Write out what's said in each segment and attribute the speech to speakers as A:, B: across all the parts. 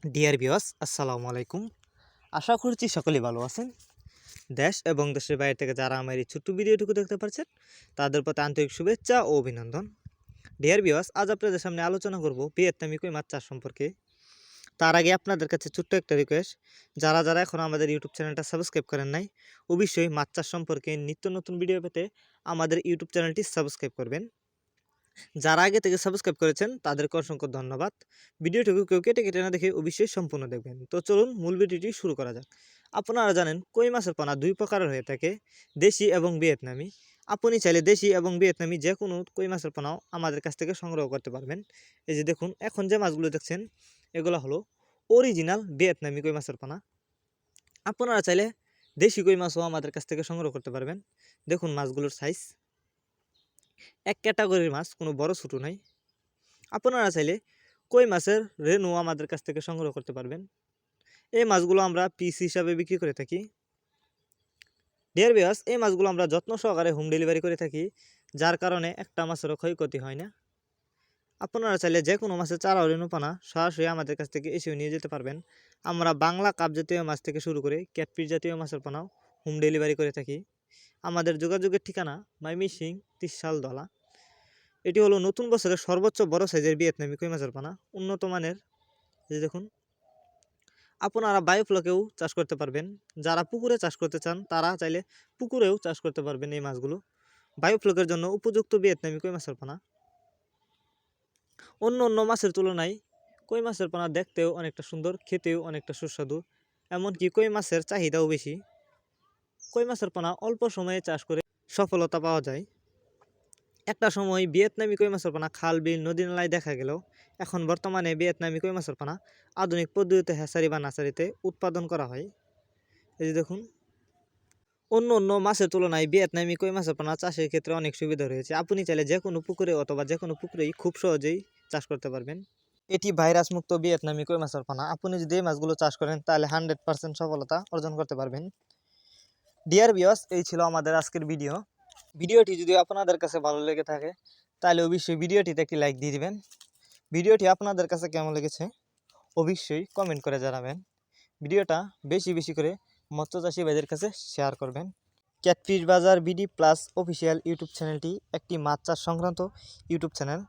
A: Dear viewers, আসসালামু আলাইকুম। আশা করছি সকলেই ভালো আছেন। দেশ এবং দেশের বাইরে থেকে যারা আমার এই ছোট্ট ভিডিওটুকু দেখতে পাচ্ছেন তাদের প্রতি আন্তরিক শুভেচ্ছা ও অভিনন্দন। ডিয়ার ভিউয়ার্স, আজ আপনাদের সামনে আলোচনা করব ভিয়েতনামি কই মাছ চাষ সম্পর্কে। তার আগে আপনাদের কাছে ছোট্ট একটা রিকোয়েস্ট, যারা যারা এখন আমাদের ইউটিউব চ্যানেলটা সাবস্ক্রাইব করেন নাই, অবশ্যই মাছ চাষ সম্পর্কে নিত্য নতুন ভিডিও পেতে আমাদের ইউটিউব চ্যানেলটি সাবস্ক্রাইব করবেন। যারা আগে থেকে সাবস্ক্রাইব করেছেন তাদেরকে অসংখ্য ধন্যবাদ। ভিডিওটিকে কেউ কেটে কেটে না দেখে অবশ্যই সম্পূর্ণ দেখবেন। তো চলুন মূল ভিডিওটি শুরু করা যাক। আপনারা জানেন কই মাছের পোনা দুই প্রকারের হয়ে থাকে, দেশি এবং ভিয়েতনামি। আপনি চাইলে দেশি এবং ভিয়েতনামি যে কোনো কই মাছের পোনাও আমাদের কাছ থেকে সংগ্রহ করতে পারবেন। এই যে দেখুন, এখন যে মাছগুলো দেখছেন এগুলো হলো অরিজিনাল ভিয়েতনামি কই মাছের পোনা। আপনারা চাইলে দেশি কই মাছও আমাদের কাছ থেকে সংগ্রহ করতে পারবেন। দেখুন মাছগুলোর সাইজ, এক ক্যাটাগরির মাছ, কোনো বড় ছোটো নাই। আপনারা চাইলে কই মাছের রেনু আমাদের কাছ থেকে সংগ্রহ করতে পারবেন। এই মাছগুলো আমরা পিস হিসাবে বিক্রি করে থাকি। ডিয়ার ভিউয়ার্স, এই মাছগুলো আমরা যত্ন সহকারে হোম ডেলিভারি করে থাকি, যার কারণে একটা মাছেরও ক্ষয়ক্ষতি হয় না। আপনারা চাইলে যে কোনো মাছের চারা ও রেনু পানা সরাসরি আমাদের কাছ থেকে এসেও নিয়ে যেতে পারবেন। আমরা বাংলা কাপ জাতীয় মাছ থেকে শুরু করে ক্যাটফিশ জাতীয় মাছের পানাও হোম ডেলিভারি করে থাকি। আমাদের যোগাযোগের ঠিকানা ময়মনসিংহ, ত্রিশালদলা। এটি হলো নতুন বছরের সর্বোচ্চ বড় সাইজের ভিয়েতনামি কই মাছের পানা, উন্নত মানের। এই যে দেখুন, আপনারা বায়োফ্লকেও চাষ করতে পারবেন। যারা পুকুরে চাষ করতে চান তারা চাইলে পুকুরেও চাষ করতে পারবেন এই মাছগুলো। বায়োফ্লকের জন্য উপযুক্ত ভিয়েতনামি কই মাছের পোনা। অন্য অন্য মাছের তুলনায় কই মাছের পোনা দেখতেও অনেকটা সুন্দর, খেতেও অনেকটা সুস্বাদু, এমনকি কই মাছের চাহিদাও বেশি। কই মাছের পোনা অল্প সময়ে চাষ করে সফলতা পাওয়া যায়। একটা সময় ভিয়েতনামি কই মাছের পোনা খাল, বিল, নদী নালায় দেখা গেলেও এখন বর্তমানে ভিয়েতনামি কই মাছের পোনা আধুনিক পদ্ধতিতে হ্যাচারি বা নার্সারিতে উৎপাদন করা হয়। এই যে দেখুন, অন্য অন্য মাছের তুলনায় ভিয়েতনামি কই মাছের পোনা চাষের ক্ষেত্রে অনেক সুবিধা রয়েছে। আপনি চাইলে যে কোনো পুকুরে অথবা যে কোনো পুকুরেই খুব সহজেই চাষ করতে পারবেন। এটি ভাইরাস মুক্ত ভিয়েতনামি কই মাছের পোনা। আপনি যদি এই মাছগুলো চাষ করেন তাহলে 100% সফলতা অর্জন করতে পারবেন। ডিয়ার ভিউয়ার্স, এই ছিল আমাদের আজকের ভিডিও। ভিডিওটি যদি আপনাদের কাছে ভালো লেগে থাকে তাহলে অবশ্যই ভিডিওটিতে একটি লাইক দিয়ে দিবেন। ভিডিওটি আপনাদের কাছে কেমন লেগেছে অবশ্যই কমেন্ট করে জানাবেন। ভিডিওটা বেশি বেশি করে মৎস্যচাষী ভাইদের কাছে শেয়ার করবেন। ক্যাটফিশ বাজার বিডি প্লাস অফিসিয়াল ইউটিউব চ্যানেলটি একটি মাছ চাষ সংক্রান্ত ইউটিউব চ্যানেল।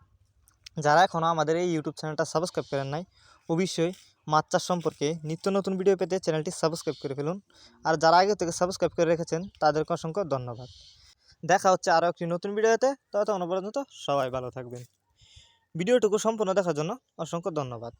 A: যারা এখনও আমাদের এই ইউটিউব চ্যানেলটা সাবস্ক্রাইব করেন নাই, অবশ্যই মাছ চাষ সম্পর্কে নিত্য নতুন ভিডিও পেতে চ্যানেলটি সাবস্ক্রাইব করে ফেলুন। আর যারা আগে থেকে সাবস্ক্রাইব করে রেখেছেন তাদেরকে অসংখ্য ধন্যবাদ। দেখা হচ্ছে আরও একটি নতুন ভিডিওতে। ততক্ষণ পর্যন্ত সবাই ভালো থাকবেন। ভিডিওটুকু সম্পূর্ণ দেখার জন্য অসংখ্য ধন্যবাদ।